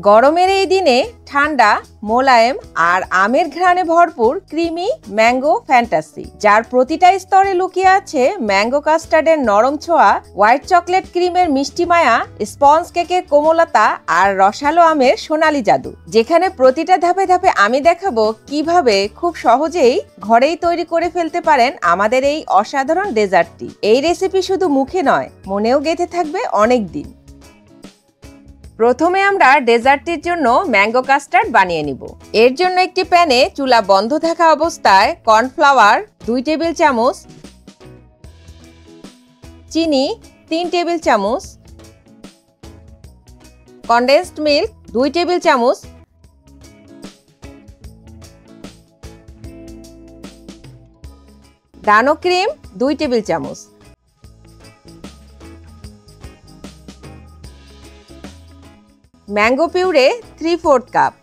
গরমের এই দিনে ঠান্ডা, মোলায়েম আর আমের ঘ্রাণে ভরপুর ক্রিমি ম্যাঙ্গো ফ্যান্টাসি, যার প্রতিটা স্তরে লুকিয়ে আছে ম্যাঙ্গো কাস্টার্ডের নরম ছোঁয়া, হোয়াইট চকলেট ক্রিমের মিষ্টি মায়া, স্পঞ্জ কেকের কোমলতা আর রসালো আমের সোনালী জাদু। যেখানে প্রতিটা ধাপে ধাপে আমি দেখাবো কিভাবে খুব সহজেই ঘরেই তৈরি করে ফেলতে পারেন আমাদের এই অসাধারণ ডেজার্টটি। এই রেসিপি শুধু মুখে নয়, মনেও গেঁথে থাকবে অনেক দিন। প্রথমে আমরা ডেজার্টটির জন্য ম্যাঙ্গো কাস্টার্ড বানিয়ে নিব। এর জন্য একটি প্যানে চুলা বন্ধ থাকা অবস্থায় কর্নফ্লাওয়ার 2 টেবিল চামচ, চিনি 3 টেবিল চামচ, কনডেন্সড মিল্ক 2 টেবিল চামচ, ডানো ক্রিম 2 টেবিল চামচ, ম্যাঙ্গো পিউরে 3/4 কাপ,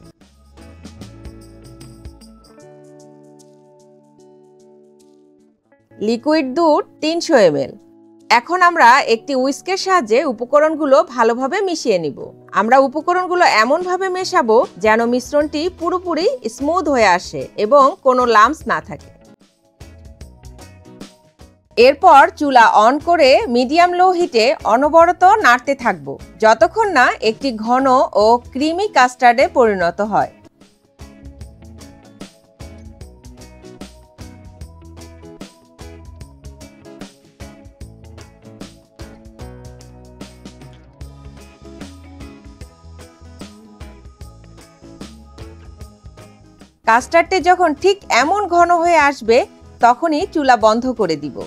লিকুইড দুধ 300 ml। এখন আমরা একটি হুইস্কের সাহায্যে উপকরণগুলো ভালোভাবে মিশিয়ে নিব। আমরা উপকরণগুলো এমনভাবে মেশাবো যেন মিশ্রণটি পুরোপুরি স্মুথ হয়ে আসে এবং কোনো লাম্পস না থাকে। এরপর চুলা অন করে মিডিয়াম লো হিটে অনবরত নাড়তে থাকবো যতক্ষণ না একটি ঘন ও ক্রিমি কাস্টার্ডে পরিণত হয়। কাস্টার্ডটি যখন ঠিক এমন ঘন হয়ে আসবে তখনই চুলা বন্ধ করে দিব।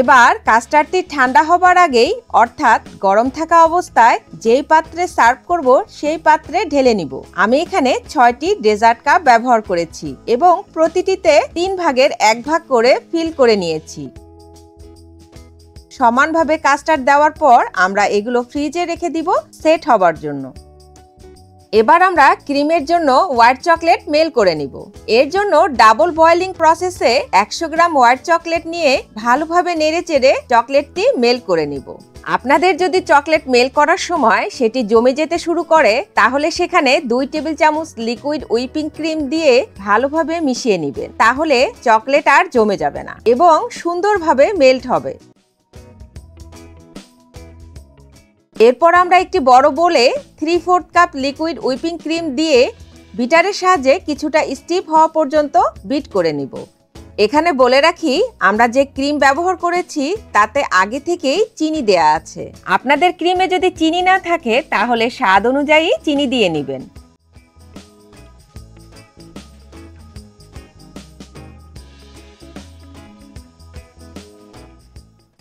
এবার কাস্টার্ডটি ঠান্ডা হবার আগেই, অর্থাৎ গরম থাকা অবস্থায় যেই পাত্রে সার্ভ করব সেই পাত্রে ঢেলে নিব। আমি এখানে 6টি ডেজার্ট কাপ ব্যবহার করেছি এবং প্রতিটিতে 3 ভাগের 1 ভাগ করে ফিল করে নিয়েছি। সমানভাবে কাস্টার্ড দেওয়ার পর আমরা এগুলো ফ্রিজে রেখে দিব সেট হবার জন্য। এবার আমরা ক্রিমের জন্য হোয়াইট চকলেট মেল করে নিব। এর জন্য ডাবল বয়েলিং প্রসেসে 100 গ্রাম হোয়াইট চকলেট নিয়ে ভালোভাবে নেড়েচেড়ে চকলেটটি মেল করে নিব। আপনাদের যদি চকলেট মেল করার সময় সেটি জমে যেতে শুরু করে তাহলে সেখানে 2 টেবিল চামচ লিকুইড হুইপিং ক্রিম দিয়ে ভালোভাবে মিশিয়ে নেবেন। তাহলে চকলেট আর জমে যাবে না এবং সুন্দরভাবে মেল্ট হবে। এরপর আমরা একটি বড় বোলে 3/4 কাপ লিকুইড হুইপিং ক্রিম দিয়ে বিটারের সাহায্যে কিছুটা স্টিফ হওয়া পর্যন্ত বিট করে নিব। এখানে বলে রাখি, আমরা যে ক্রিম ব্যবহার করেছি তাতে আগে থেকেই চিনি দেয়া আছে। আপনাদের ক্রিমে যদি চিনি না থাকে তাহলে স্বাদ অনুযায়ী চিনি দিয়ে নেবেন।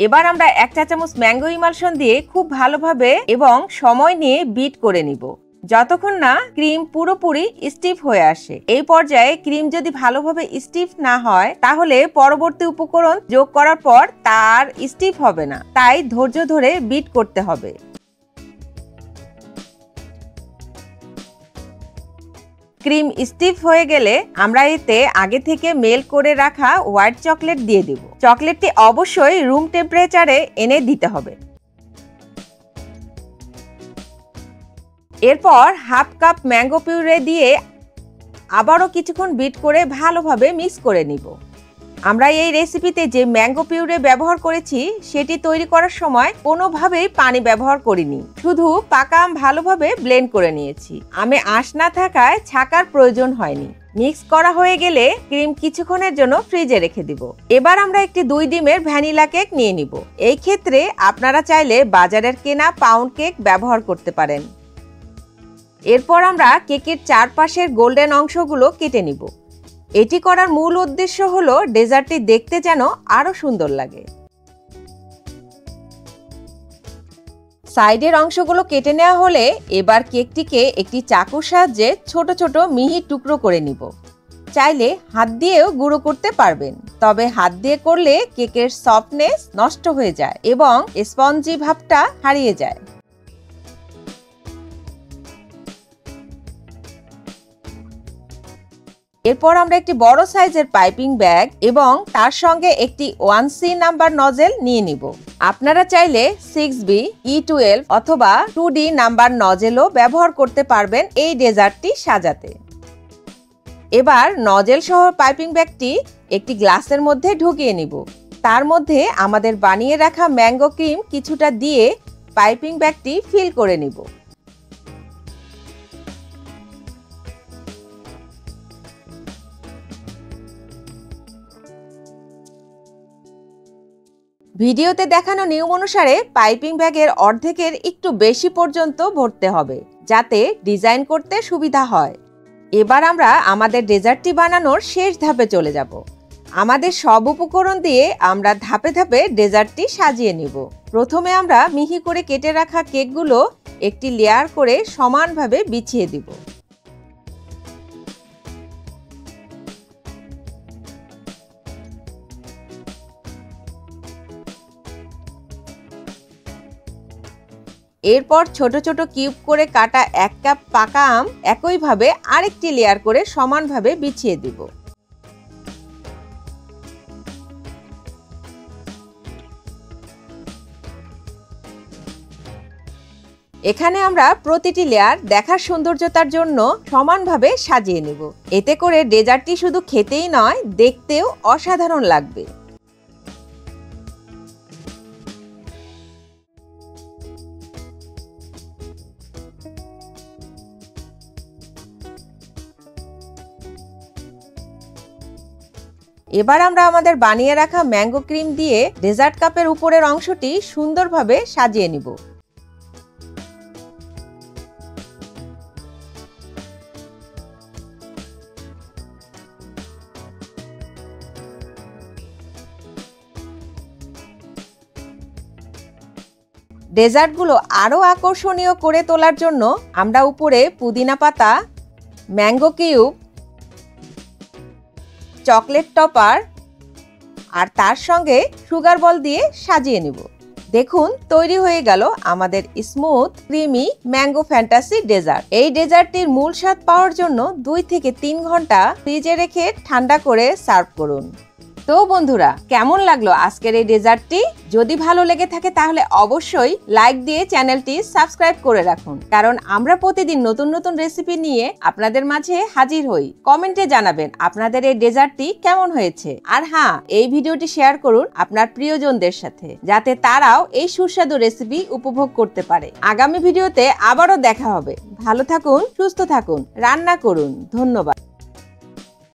এবার আমরা 1 চা চামচ ম্যাঙ্গো ইমালশন দিয়ে খুব ভালোভাবে এবং সময় নিয়ে বিট করে নিব যতক্ষণ না ক্রিম পুরোপুরি স্টিফ হয়ে আসে। এই পর্যায়ে ক্রিম যদি ভালোভাবে স্টিফ না হয় তাহলে পরবর্তী উপকরণ যোগ করার পর তার স্টিফ হবে না, তাই ধৈর্য ধরে বিট করতে হবে। ক্রিম স্টিফ হয়ে গেলে আমরা এতে আগে থেকে মেল্ট করে রাখা হোয়াইট চকলেট দিয়ে দেব। চকলেটটি অবশ্যই রুম টেম্পারেচারে এনে দিতে হবে। এরপর 1/2 কাপ ম্যাঙ্গো পিউরে দিয়ে আবারও কিছুক্ষণ বিট করে ভালোভাবে মিক্স করে নিব। আমরা এই রেসিপিতে যে ম্যাঙ্গো পিউরে ব্যবহার করেছি সেটি তৈরি করার সময় কোনোভাবেই পানি ব্যবহার করিনি, শুধু পাকা আম ভালোভাবে ব্লেন্ড করে নিয়েছি। আমে আঁশ না থাকায় ছাকার প্রয়োজন হয়নি। মিক্স করা হয়ে গেলে ক্রিম কিছুক্ষণের জন্য ফ্রিজে রেখে দিব। এবার আমরা একটি 2 ডিমের ভ্যানিলা কেক নিয়ে নিব। এই ক্ষেত্রে আপনারা চাইলে বাজারের কেনা পাউন্ড কেক ব্যবহার করতে পারেন। এরপর আমরা কেকের চারপাশের গোল্ডেন অংশগুলো কেটে নিব। এটি করার মূল উদ্দেশ্য হলো ডেজার্টটি দেখতে যেন আরো সুন্দর লাগে। সাইডের অংশগুলো কেটে নেওয়া হলে এবার কেকটিকে একটি চাকুর সাহায্যে ছোট ছোট মিহি টুকরো করে নিব। চাইলে হাত দিয়েও গুঁড়ো করতে পারবেন, তবে হাত দিয়ে করলে কেকের সফটনেস নষ্ট হয়ে যায় এবং স্পঞ্জি ভাবটা হারিয়ে যায়। এরপর আমরা একটি বড় সাইজের পাইপিং ব্যাগ এবং তার সঙ্গে একটি 1C নাম্বার নজেল নিয়ে নিব। আপনারা চাইলে 6B, E12 অথবা 2D নাম্বার নজেলও ব্যবহার করতে পারবেন এই ডেজার্টটি সাজাতে। এবার নজেল সহ পাইপিং ব্যাগটি একটি গ্লাসের মধ্যে ঢুকিয়ে নিব। তার মধ্যে আমাদের বানিয়ে রাখা ম্যাঙ্গো ক্রিম কিছুটা দিয়ে পাইপিং ব্যাগটি ফিল করে নিব। ভিডিওতে দেখানো নিয়ম অনুসারে পাইপিং ব্যাগের অর্ধেকের একটু বেশি পর্যন্ত ভরতে হবে, যাতে ডিজাইন করতে সুবিধা হয়। এবার আমরা আমাদের ডেজার্টটি বানানোর শেষ ধাপে চলে যাব। আমাদের সব উপকরণ দিয়ে আমরা ধাপে ধাপে ডেজার্টটি সাজিয়ে নিব। প্রথমে আমরা মিহি করে কেটে রাখা কেকগুলো একটি লেয়ার করে সমানভাবে বিছিয়ে দিব। এরপর ছোট ছোট কিউব করে কাটা 1 কাপ পাকা আম একইভাবে আরেকটি লেয়ার করে সমানভাবে বিছিয়ে দিব। এখানে আমরা প্রতিটি লেয়ার দেখার সৌন্দর্যতার জন্য সমানভাবে সাজিয়ে নেব। এতে করে ডেজার্টটি শুধু খেতেই নয়, দেখতেও অসাধারণ লাগবে। এবার আমরা আমাদের বানিয়ে রাখা ম্যাঙ্গো ক্রিম দিয়ে ডেজার্ট কাপের উপরের অংশটি সুন্দরভাবে সাজিয়ে নিব। ডেজার্টগুলো আরও আকর্ষণীয় করে তোলার জন্য আমরা উপরে পুদিনা পাতা, ম্যাঙ্গো কিউব, চকলেট টপার আর তার সঙ্গে সুগার বল দিয়ে সাজিয়ে নিব। দেখুন, তৈরি হয়ে গেল আমাদের smooth creamy mango fantasy dessert. এই ডেজার্টটির মূল স্বাদ পাওয়ার জন্য 2 থেকে 3 ঘন্টা ফ্রিজে রেখে ঠান্ডা করে সার্ভ করুন। তো বন্ধুরা, কেমন লাগলো আজকের এই ডেজার্টটি? যদি ভালো লেগে থাকে তাহলে অবশ্যই লাইক দিয়ে চ্যানেলটি সাবস্ক্রাইব করে রাখুন, কারণ আমরা প্রতিদিন নতুন নতুন রেসিপি নিয়ে আপনাদের মাঝে হাজির হই। কমেন্টে জানাবেন আপনাদের এই ডেজার্টটি কেমন হয়েছে। আর হ্যাঁ, এই ভিডিওটি শেয়ার করুন আপনার প্রিয়জনদের সাথে, যাতে তারাও এই সুস্বাদু রেসিপি উপভোগ করতে পারে। আগামী ভিডিওতে আবারও দেখা হবে। ভালো থাকুন, সুস্থ থাকুন, রান্না করুন। ধন্যবাদ।